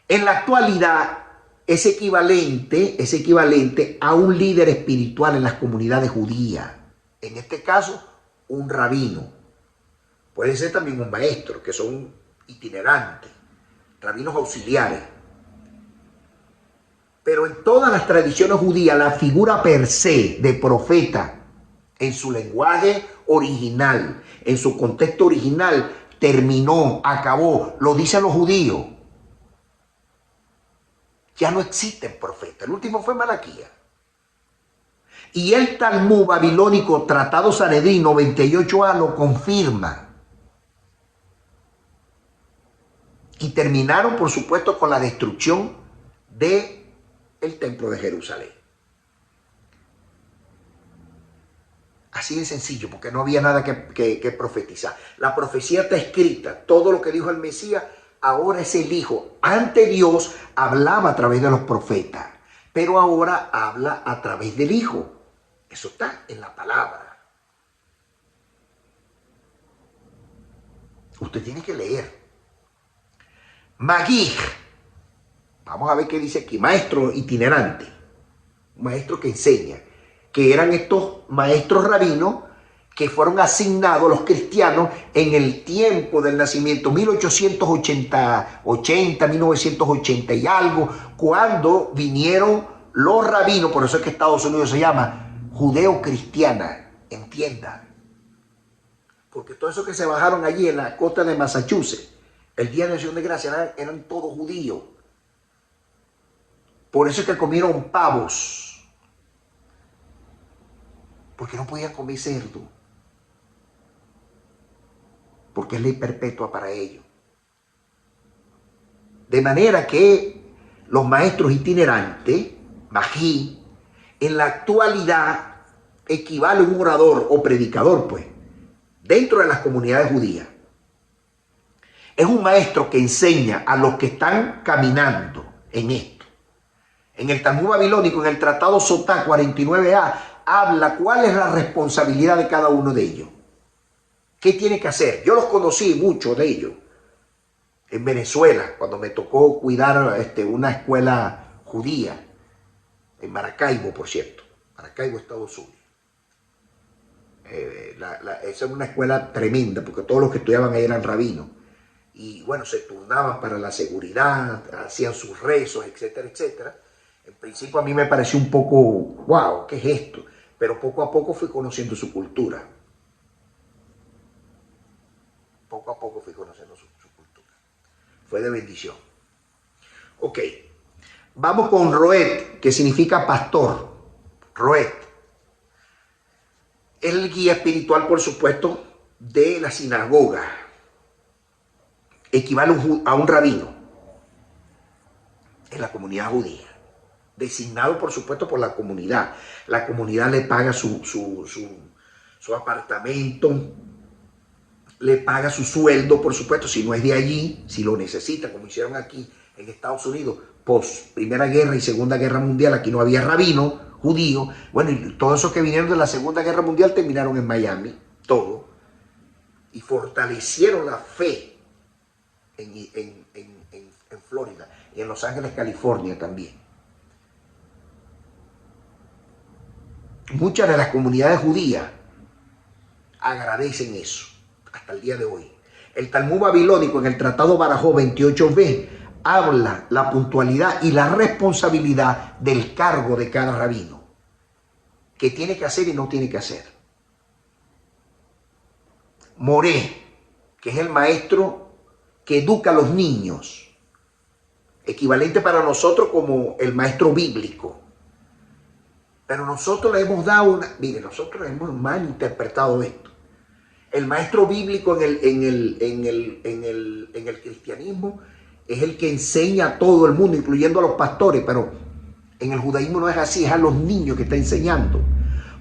Speaker 2: En la actualidad es equivalente a un líder espiritual en las comunidades judías. En este caso, un rabino, Puede ser también un maestro, que son itinerantes, rabinos auxiliares. Pero en todas las tradiciones judías, la figura per se de profeta, en su lenguaje original, en su contexto original, terminó, acabó, lo dicen los judíos. Ya no existen profetas. El último fue Malaquías. Y el Talmud babilónico, Tratado Sanedrín 98a, lo confirma. Y terminaron, por supuesto, con la destrucción del templo de Jerusalén. Así de sencillo, porque no había nada que profetizar. La profecía está escrita. Todo lo que dijo el Mesías ahora es el Hijo. Ante Dios hablaba a través de los profetas, pero ahora habla a través del Hijo. Eso está en la palabra. Usted tiene que leer. Magij. Vamos a ver qué dice aquí. Maestro itinerante. Un maestro que enseña. Que eran estos maestros rabinos que fueron asignados a los cristianos en el tiempo del nacimiento, 1880, 1980 y algo, cuando vinieron los rabinos. Por eso es que Estados Unidos se llama judeo-cristiana, entienda. Porque todos esos que se bajaron allí en la costa de Massachusetts, el día de Acción de Gracia, eran todos judíos. Por eso es que comieron pavos. Porque no podían comer cerdo. Porque es ley perpetua para ellos. De manera que los maestros itinerantes, magí, en la actualidad equivale a un orador o predicador, pues, dentro de las comunidades judías. Es un maestro que enseña a los que están caminando en esto. En el Talmud babilónico, en el Tratado Sotá 49a, habla cuál es la responsabilidad de cada uno de ellos. ¿Qué tiene que hacer? Yo los conocí, muchos de ellos, en Venezuela, cuando me tocó cuidar una escuela judía, en Maracaibo, por cierto. Maracaibo, Estados Unidos. Esa es una escuela tremenda, porque todos los que estudiaban ahí eran rabinos. Y bueno, se turnaban para la seguridad, hacían sus rezos, etcétera, etcétera. En principio a mí me pareció un poco, wow, ¿qué es esto? Pero poco a poco fui conociendo su cultura. Poco a poco fui conociendo su cultura. Fue de bendición. Ok. Vamos con Roet, que significa pastor. Roet. Es el guía espiritual, por supuesto, de la sinagoga. Equivale a un rabino en la comunidad judía. Designado, por supuesto, por la comunidad. La comunidad le paga su apartamento, le paga su sueldo, por supuesto, si no es de allí, si lo necesita, como hicieron aquí en Estados Unidos, post Primera Guerra y Segunda Guerra Mundial. Aquí no había rabino judío. Bueno, y todos esos que vinieron de la Segunda Guerra Mundial terminaron en Miami, todo, y fortalecieron la fe en Florida y en Los Ángeles, California también. Muchas de las comunidades judías agradecen eso hasta el día de hoy. El Talmud babilónico en el Tratado Barajó 28b habla la puntualidad y la responsabilidad del cargo de cada rabino, que tiene que hacer y no tiene que hacer. Moré, que es el maestro que educa a los niños, equivalente para nosotros como el maestro bíblico. Pero nosotros le hemos dado una... Mire, nosotros hemos mal interpretado esto. El maestro bíblico en el cristianismo es el que enseña a todo el mundo, incluyendo a los pastores, pero en el judaísmo no es así, es a los niños que está enseñando.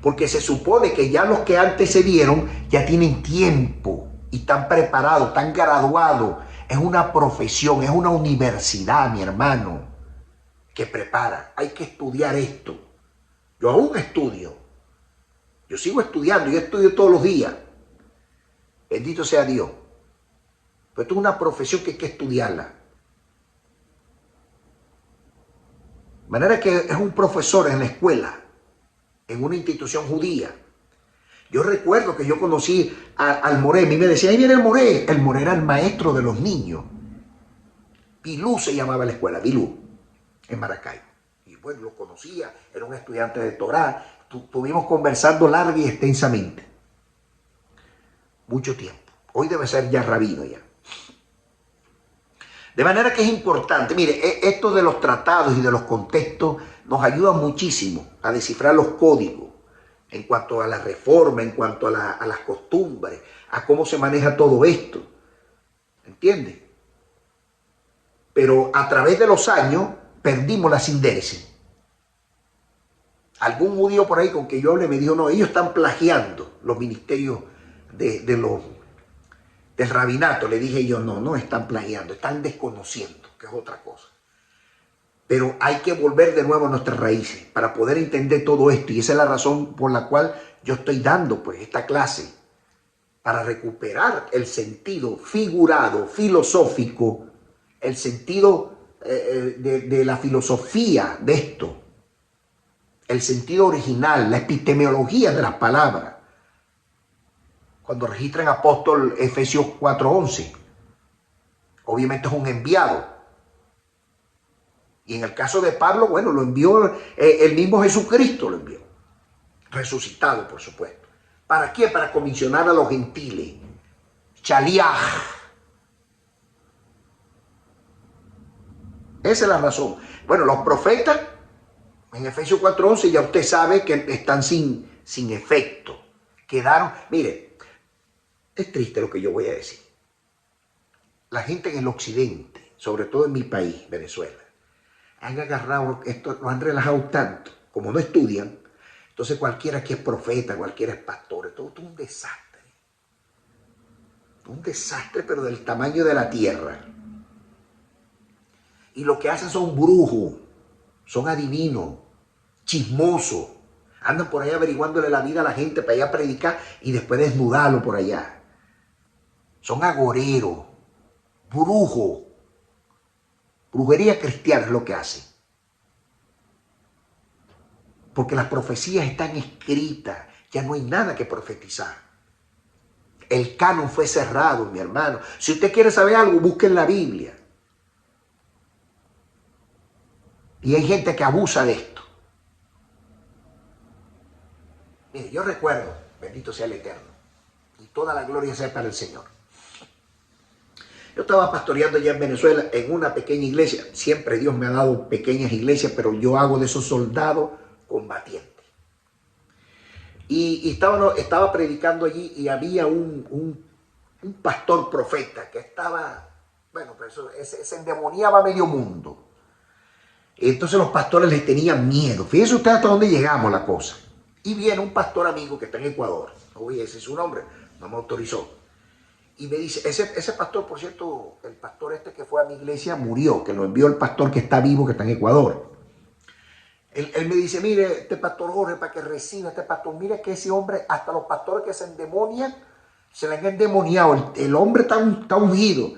Speaker 2: Porque se supone que ya los que antes se dieron ya tienen tiempo y están preparados, están graduados. Es una profesión, es una universidad, mi hermano, que prepara. Hay que estudiar esto. Yo aún estudio. Yo sigo estudiando, yo estudio todos los días. Bendito sea Dios. Pero esto es una profesión que hay que estudiarla. De manera que es un profesor en la escuela, en una institución judía. Yo recuerdo que yo conocí al Moré. A mí me decía, ahí viene el Moré. El Moré era el maestro de los niños. Bilú se llamaba la escuela, Bilú, en Maracaibo. Y bueno, lo conocía, era un estudiante de Torá. Estuvimos conversando larga y extensamente. Mucho tiempo. Hoy debe ser ya rabino ya. De manera que es importante, mire, esto de los tratados y de los contextos nos ayuda muchísimo a descifrar los códigos en cuanto a la reforma, en cuanto a las costumbres, a cómo se maneja todo esto. ¿Entiendes? Pero a través de los años perdimos la síntesis. Algún judío por ahí con que yo hablé me dijo, no, ellos están plagiando los ministerios del rabinato. Le dije yo, no están plagiando, están desconociendo, que es otra cosa. Pero hay que volver de nuevo a nuestras raíces para poder entender todo esto. Y esa es la razón por la cual yo estoy dando pues esta clase, para recuperar el sentido figurado, filosófico, el sentido de la filosofía de esto, el sentido original, la epistemología de las palabras. Cuando registran apóstol Efesios 4:11, obviamente es un enviado. Y en el caso de Pablo, bueno, lo envió el mismo Jesucristo, lo envió, resucitado, por supuesto. ¿Para qué? Para comisionar a los gentiles. Shaliach. Esa es la razón. Bueno, los profetas, en Efesios 4:11, ya usted sabe que están sin efecto. Quedaron, mire, es triste lo que yo voy a decir. La gente en el occidente, sobre todo en mi país, Venezuela, han agarrado esto, lo han relajado tanto, como no estudian, entonces cualquiera aquí es profeta, cualquiera es pastor, todo es un desastre. Un desastre, pero del tamaño de la tierra. Y lo que hacen son brujos, son adivinos, chismosos. Andan por ahí averiguándole la vida a la gente para allá predicar y después desnudarlo por allá. Son agoreros, brujos. Brujería cristiana es lo que hacen. Porque las profecías están escritas, ya no hay nada que profetizar. El canon fue cerrado, mi hermano. Si usted quiere saber algo, busque en la Biblia. Y hay gente que abusa de esto. Mire, yo recuerdo, bendito sea el Eterno, y toda la gloria sea para el Señor. Yo estaba pastoreando allá en Venezuela en una pequeña iglesia. Siempre Dios me ha dado pequeñas iglesias, pero yo hago de esos soldados combatientes. Y estaba predicando allí y había un pastor profeta que estaba, bueno, pues se endemoniaba a medio mundo. Entonces los pastores les tenían miedo. Fíjense usted hasta dónde llegamos la cosa. Y viene un pastor amigo que está en Ecuador. Oye, ese es su nombre, no me autorizó. Y me dice, ese pastor, por cierto, el pastor este que fue a mi iglesia murió, que lo envió el pastor que está vivo, que está en Ecuador. Él me dice, mire, este pastor Jorge, para que reciba este pastor, mire que ese hombre, hasta los pastores que se endemonian, se le han endemoniado. El hombre está ungido.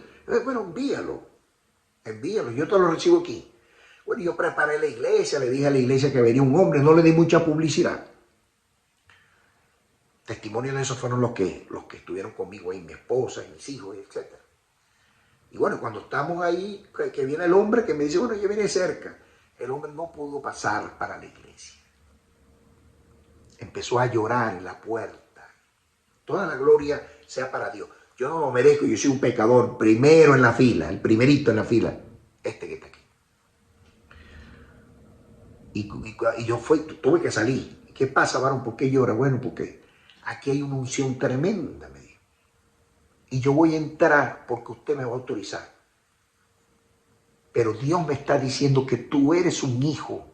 Speaker 2: Bueno, envíalo, yo te lo recibo aquí. Bueno, yo preparé la iglesia, le dije a la iglesia que venía un hombre, no le di mucha publicidad. Testimonios de eso fueron los que estuvieron conmigo ahí, mi esposa y mis hijos, etc. Y bueno, cuando estamos ahí, que viene el hombre que me dice, bueno, yo vine cerca. El hombre no pudo pasar para la iglesia. Empezó a llorar en la puerta. Toda la gloria sea para Dios. Yo no lo merezco, yo soy un pecador, primero en la fila, el primerito en la fila, este que está aquí. Y yo tuve que salir. ¿Qué pasa, varón? ¿Por qué llora? Bueno, porque aquí hay una unción tremenda, me dijo. Y yo voy a entrar porque usted me va a autorizar. Pero Dios me está diciendo que tú eres un hijo,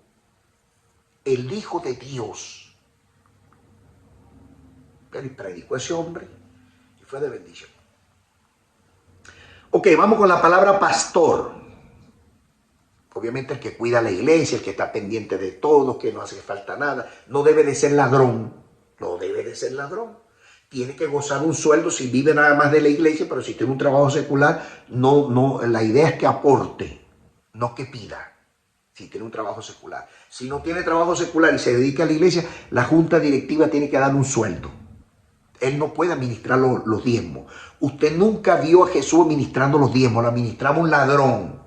Speaker 2: el hijo de Dios. Él predicó a ese hombre y fue de bendición. Ok, vamos con la palabra pastor. Obviamente el que cuida la iglesia, el que está pendiente de todo, que no hace falta nada, no debe de ser ladrón. No debe de ser ladrón. Tiene que gozar un sueldo si vive nada más de la iglesia, pero si tiene un trabajo secular, la idea es que aporte, no que pida, si tiene un trabajo secular. Si no tiene trabajo secular y se dedica a la iglesia, la junta directiva tiene que darle un sueldo. Él no puede administrar los diezmos. Usted nunca vio a Jesús administrando los diezmos. Lo administraba un ladrón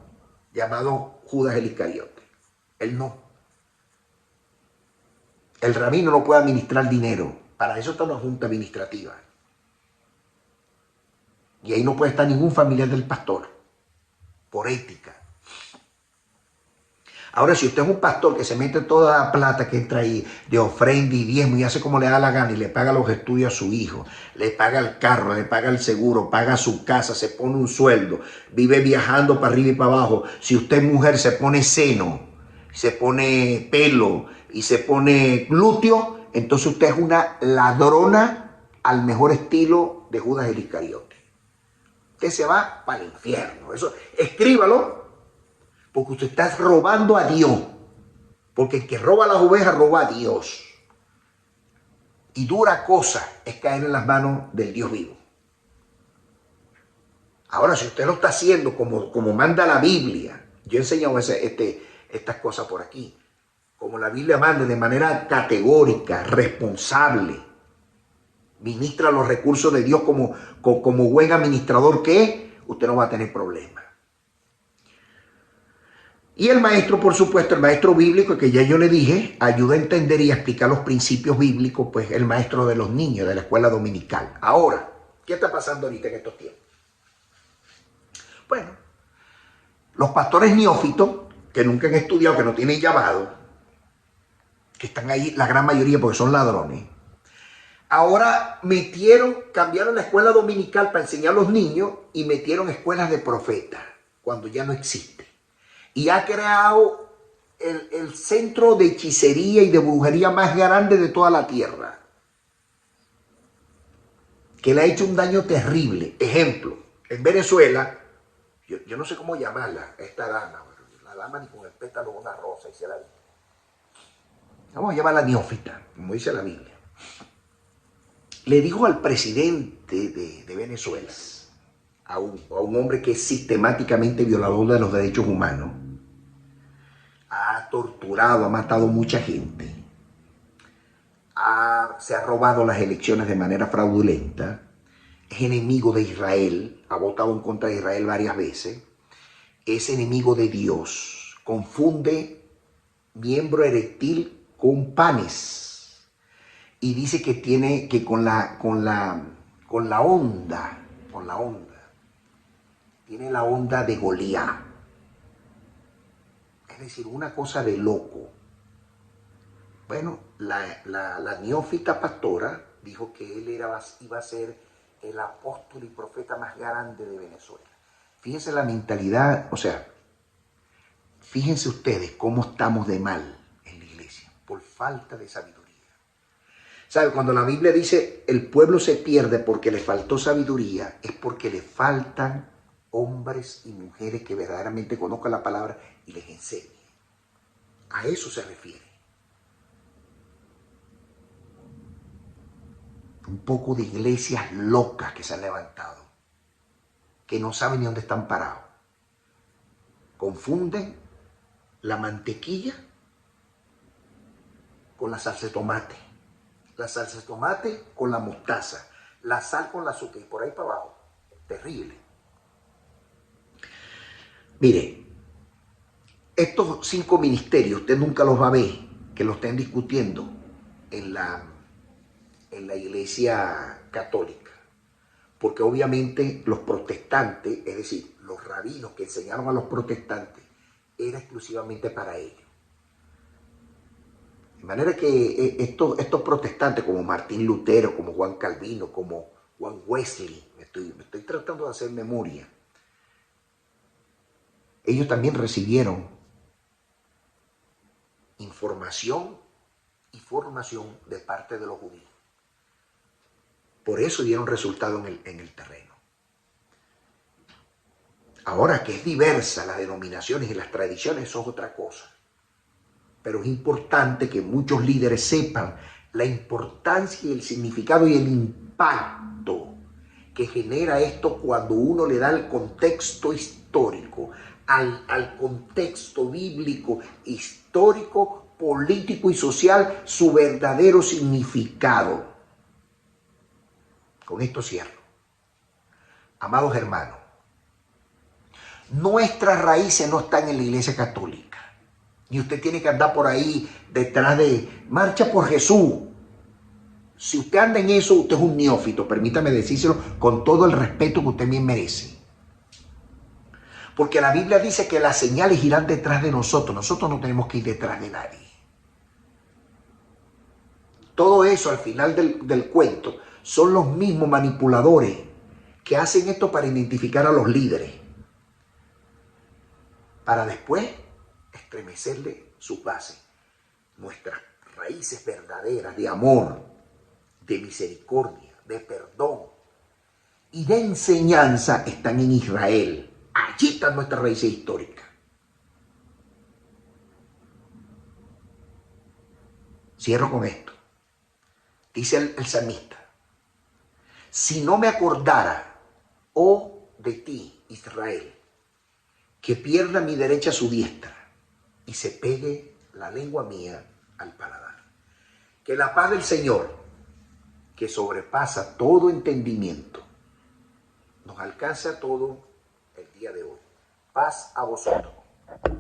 Speaker 2: llamado Judas el Iscariote. Él no. El rabino no puede administrar dinero. Para eso está una junta administrativa. Y ahí no puede estar ningún familiar del pastor. Por ética. Ahora, si usted es un pastor que se mete toda la plata que entra ahí de ofrenda y diezmo y hace como le da la gana y le paga los estudios a su hijo, le paga el carro, le paga el seguro, paga su casa, se pone un sueldo, vive viajando para arriba y para abajo. Si usted es mujer, se pone seno, se pone pelo y se pone glúteo, entonces usted es una ladrona al mejor estilo de Judas el Iscariote. Usted se va para el infierno. Eso, escríbalo. Porque usted está robando a Dios. Porque el que roba las ovejas roba a Dios. Y dura cosa es caer en las manos del Dios vivo. Ahora, si usted lo está haciendo como manda la Biblia, yo he enseñado estas cosas por aquí, como la Biblia manda, de manera categórica, responsable, ministra los recursos de Dios como buen administrador que es, usted no va a tener problemas. Y el maestro, por supuesto, el maestro bíblico, que ya yo le dije, ayuda a entender y a explicar los principios bíblicos, pues el maestro de los niños de la escuela dominical. Ahora, ¿qué está pasando ahorita en estos tiempos? Bueno, los pastores neófitos, que nunca han estudiado, que no tienen llamado, que están ahí, la gran mayoría porque son ladrones, ahora cambiaron la escuela dominical para enseñar a los niños y metieron escuelas de profetas, cuando ya no existe. Y ha creado el centro de hechicería y de brujería más grande de toda la tierra, que le ha hecho un daño terrible. Ejemplo, en Venezuela, yo no sé cómo llamarla, esta dama, la dama ni con el pétalo de una rosa, dice la Biblia. Vamos a llamarla neófita, como dice la Biblia. Le dijo al presidente de Venezuela, a un hombre que es sistemáticamente violador de los derechos humanos, ha torturado, ha matado mucha gente, se ha robado las elecciones de manera fraudulenta, es enemigo de Israel, ha votado en contra de Israel varias veces, es enemigo de Dios, confunde miembro eréctil con panes y dice que tiene que con la onda, tiene la onda de Goliat. Es decir, una cosa de loco. Bueno, la neófita pastora dijo que él iba a ser el apóstol y profeta más grande de Venezuela. Fíjense la mentalidad, o sea, fíjense ustedes cómo estamos de mal en la iglesia, por falta de sabiduría. ¿Sabe? Cuando la Biblia dice el pueblo se pierde porque le faltó sabiduría, es porque le faltan hombres y mujeres que verdaderamente conozcan la palabra y les enseñen. A eso se refiere. Un poco de iglesias locas que se han levantado, que no saben ni dónde están parados. Confunden la mantequilla con la salsa de tomate, la salsa de tomate con la mostaza, la sal con la azúcar y por ahí para abajo. Terrible. Mire, estos 5 ministerios usted nunca los va a ver que los estén discutiendo en la iglesia católica, porque obviamente los protestantes, es decir, los rabinos que enseñaron a los protestantes, era exclusivamente para ellos. De manera que estos protestantes como Martín Lutero, como Juan Calvino, como Juan Wesley, me estoy tratando de hacer memoria, ellos también recibieron información y formación de parte de los judíos. Por eso dieron resultado en el terreno. Ahora que es diversa las denominaciones y las tradiciones, eso es otra cosa. Pero es importante que muchos líderes sepan la importancia y el significado y el impacto que genera esto cuando uno le da el contexto histórico, al contexto bíblico, histórico, político y social, su verdadero significado. Con esto cierro. Amados hermanos, nuestras raíces no están en la Iglesia Católica. Y usted tiene que andar por ahí detrás de marcha por Jesús. Si usted anda en eso, usted es un neófito. Permítame decírselo con todo el respeto que usted bien merece. Porque la Biblia dice que las señales irán detrás de nosotros. Nosotros no tenemos que ir detrás de nadie. Todo eso al final del cuento son los mismos manipuladores que hacen esto para identificar a los líderes. Para después estremecerle sus bases. Nuestras raíces verdaderas de amor, de misericordia, de perdón y de enseñanza están en Israel. Allí están nuestras raíces históricas. Cierro con esto. Dice el salmista: si no me acordara, oh de ti, Israel, que pierda mi derecha su diestra y se pegue la lengua mía al paladar. Que la paz del Señor, que sobrepasa todo entendimiento, nos alcance a todos el día de hoy. Paz a vosotros.